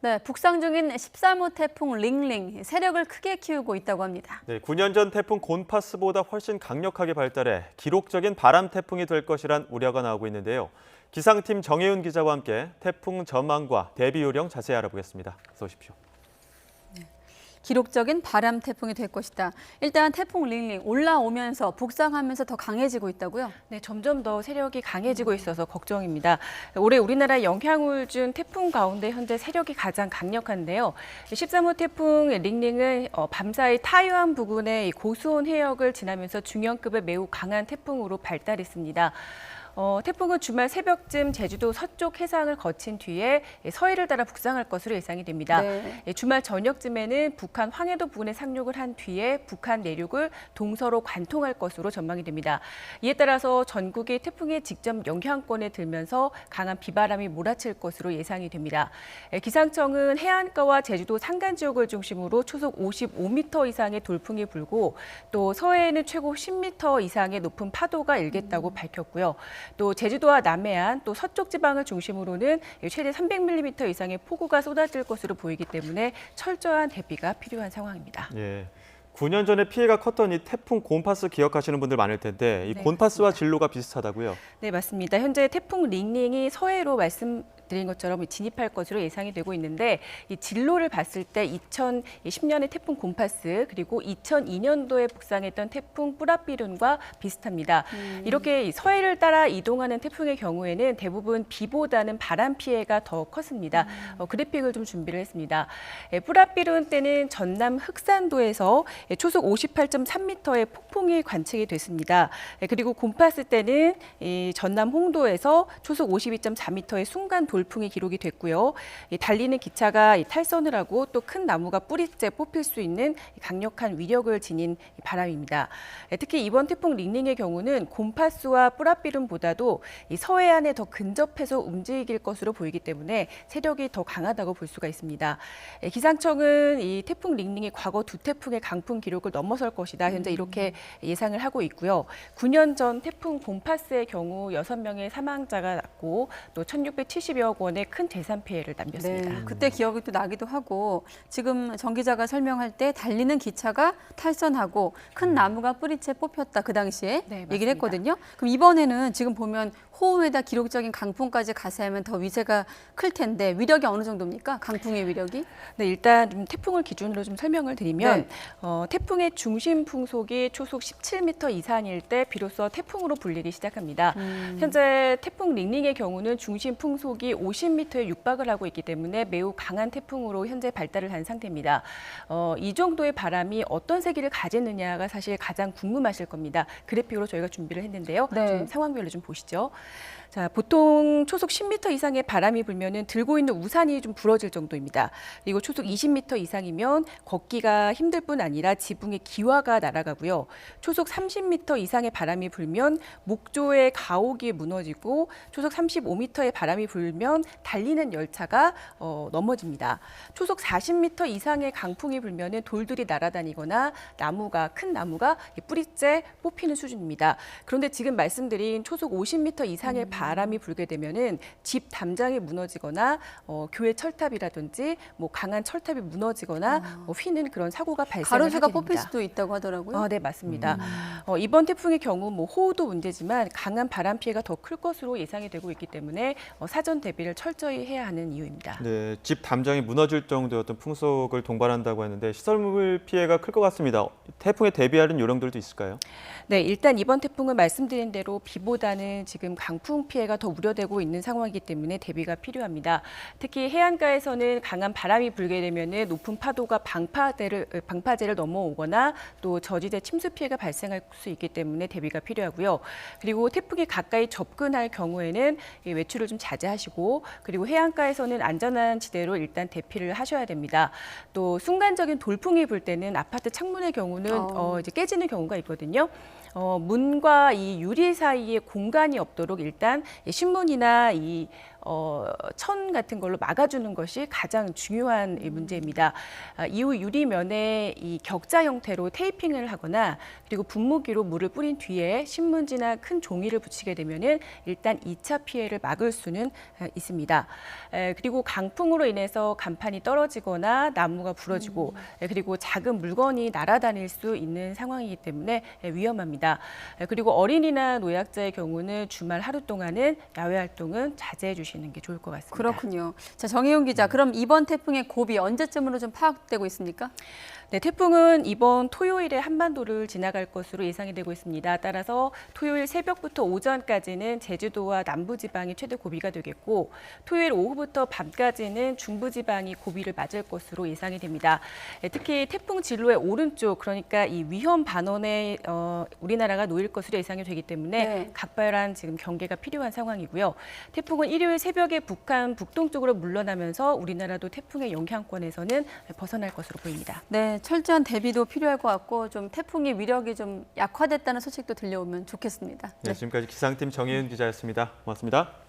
네, 북상 중인 13호 태풍 링링, 세력을 크게 키우고 있다고 합니다. 네, 9년 전 태풍 곤파스보다 훨씬 강력하게 발달해 기록적인 바람 태풍이 될 것이란 우려가 나오고 있는데요. 기상팀 정혜윤 기자와 함께 태풍 전망과 대비 요령 자세히 알아보겠습니다. 어서 오십시오. 기록적인 바람 태풍이 될 것이다. 일단 태풍 링링 올라오면서 북상하면서 더 강해지고 있다고요? 네, 점점 더 세력이 강해지고 있어서 걱정입니다. 올해 우리나라에 영향을 준 태풍 가운데 현재 세력이 가장 강력한데요. 13호 태풍 링링은 밤사이 타이완 부근의 고수온 해역을 지나면서 중형급의 매우 강한 태풍으로 발달했습니다. 태풍은 주말 새벽쯤 제주도 서쪽 해상을 거친 뒤에 서해를 따라 북상할 것으로 예상이 됩니다. 네. 주말 저녁쯤에는 북한 황해도 부근에 상륙을 한 뒤에 북한 내륙을 동서로 관통할 것으로 전망이 됩니다. 이에 따라서 전국이 태풍의 직접 영향권에 들면서 강한 비바람이 몰아칠 것으로 예상이 됩니다. 기상청은 해안가와 제주도 산간 지역을 중심으로 초속 55m 이상의 돌풍이 불고 또 서해에는 최고 10m 이상의 높은 파도가 일겠다고 밝혔고요. 또 제주도와 남해안, 또 서쪽 지방을 중심으로는 최대 300mm 이상의 폭우가 쏟아질 것으로 보이기 때문에 철저한 대비가 필요한 상황입니다. 예, 9년 전에 피해가 컸던 이 태풍 곤파스 기억하시는 분들 많을 텐데 이 네, 곤파스와 맞습니다. 진로가 비슷하다고요? 네, 맞습니다. 현재 태풍 링링이 서해로 말씀드린 것처럼 진입할 것으로 예상이 되고 있는데 이 진로를 봤을 때 2010년의 태풍 곤파스 그리고 2002년도에 북상했던 태풍 뿌라비룬과 비슷합니다. 이렇게 서해를 따라 이동하는 태풍의 경우에는 대부분 비보다는 바람 피해가 더 컸습니다. 그래픽을 좀 준비를 했습니다. 뿌라비룬 때는 전남 흑산도에서 초속 58.3m의 폭풍이 관측이 됐습니다. 그리고 곤파스 때는 이 전남 홍도에서 초속 52.4m의 순간 돌풍이 기록이 됐고요. 달리는 기차가 탈선을 하고 또 큰 나무가 뿌리째 뽑힐 수 있는 강력한 위력을 지닌 바람입니다. 특히 이번 태풍 링링의 경우는 곤파스와 뿌라비룬보다도 이 서해안에 더 근접해서 움직일 것으로 보이기 때문에 세력이 더 강하다고 볼 수가 있습니다. 기상청은 이 태풍 링링이 과거 두 태풍의 강풍 기록을 넘어설 것이다. 현재 이렇게 예상을 하고 있고요. 9년 전 태풍 곤파스의 경우 6명의 사망자가 났고 또 1,670여 원의 큰 재산 피해를 남겼습니다. 네, 그때 기억이 또 나기도 하고 지금 정 기자가 설명할 때 달리는 기차가 탈선하고 큰 나무가 뿌리채 뽑혔다 그 당시에 네, 얘기를 맞습니다. 했거든요. 그럼 이번에는 지금 보면 호우에다 기록적인 강풍까지 가세하면 더 위세가 클 텐데 위력이 어느 정도입니까? 강풍의 위력이? 네, 일단 좀 태풍을 기준으로 좀 설명을 드리면 네. 태풍의 중심 풍속이 초속 17m 이상일 때 비로소 태풍으로 불리기 시작합니다. 현재 태풍 링링의 경우는 중심 풍속이 50m에 육박을 하고 있기 때문에 매우 강한 태풍으로 현재 발달을 한 상태입니다. 이 정도의 바람이 어떤 세기를 가지느냐가 사실 가장 궁금하실 겁니다. 그래픽으로 저희가 준비를 했는데요. 네. 좀 상황별로 좀 보시죠. 자, 보통 초속 10m 이상의 바람이 불면은 들고 있는 우산이 좀 부러질 정도입니다. 그리고 초속 20m 이상이면 걷기가 힘들 뿐 아니라 지붕에 기와가 날아가고요. 초속 30m 이상의 바람이 불면 목조의 가옥이 무너지고 초속 35m의 바람이 불면 달리는 열차가 넘어집니다. 초속 40m 이상의 강풍이 불면은 돌들이 날아다니거나 큰 나무가 뿌리째 뽑히는 수준입니다. 그런데 지금 말씀드린 초속 50m 이상의 바람이 불게 되면은 집 담장이 무너지거나 교회 철탑이라든지 뭐 강한 철탑이 무너지거나 휘는 그런 사고가 발생을 하게 가로수가 됩니다. 뽑힐 수도 있다고 하더라고요. 네, 맞습니다. 이번 태풍의 경우 뭐 호우도 문제지만 강한 바람 피해가 더 클 것으로 예상이 되고 있기 때문에 사전 대비를 철저히 해야 하는 이유입니다. 네, 집 담장이 무너질 정도의 어떤 풍속을 동반한다고 하는데 시설물 피해가 클 것 같습니다. 태풍에 대비하는 요령들도 있을까요? 네, 일단 이번 태풍은 말씀드린 대로 비보다는 지금 강풍 피해가 더 우려되고 있는 상황이기 때문에 대비가 필요합니다. 특히 해안가에서는 강한 바람이 불게 되면은 높은 파도가 방파제를 넘어오거나 또 저지대 침수 피해가 발생할 수 있기 때문에 대비가 필요하고요. 그리고 태풍이 가까이 접근할 경우에는 외출을 좀 자제하시고 그리고 해안가에서는 안전한 지대로 일단 대피를 하셔야 됩니다. 또 순간적인 돌풍이 불 때는 아파트 창문의 경우는 이제 깨지는 경우가 있거든요. 문과 이 유리 사이에 공간이 없도록 일단 신문이나 이 천 같은 걸로 막아주는 것이 가장 중요한 이 문제입니다. 이후 유리면에 이 격자 형태로 테이핑을 하거나 그리고 분무기로 물을 뿌린 뒤에 신문지나 큰 종이를 붙이게 되면은 일단 2차 피해를 막을 수는 있습니다. 그리고 강풍으로 인해서 간판이 떨어지거나 나무가 부러지고 그리고 작은 물건이 날아다닐 수 있는 상황이기 때문에 위험합니다. 그리고 어린이나 노약자의 경우는 주말 하루 동안은 야외 활동은 자제해 주시는 게 좋을 것 같습니다. 그렇군요. 자, 정혜윤 기자, 그럼 이번 태풍의 고비 언제쯤으로 좀 파악되고 있습니까? 네, 태풍은 이번 토요일에 한반도를 지나갈 것으로 예상이 되고 있습니다. 따라서 토요일 새벽부터 오전까지는 제주도와 남부지방이 최대 고비가 되겠고 토요일 오후부터 밤까지는 중부지방이 고비를 맞을 것으로 예상이 됩니다. 특히 태풍 진로의 오른쪽, 그러니까 이 위험 반원에 우리나라가 놓일 것으로 예상이 되기 때문에 네. 각별한 지금 경계가 필요한 상황이고요. 태풍은 일요일 새벽에 북한 북동쪽으로 물러나면서 우리나라도 태풍의 영향권에서는 벗어날 것으로 보입니다. 네, 철저한 대비도 필요할 것 같고 좀 태풍의 위력이 좀 약화됐다는 소식도 들려오면 좋겠습니다. 네, 지금까지 기상팀 정혜윤 기자였습니다. 고맙습니다.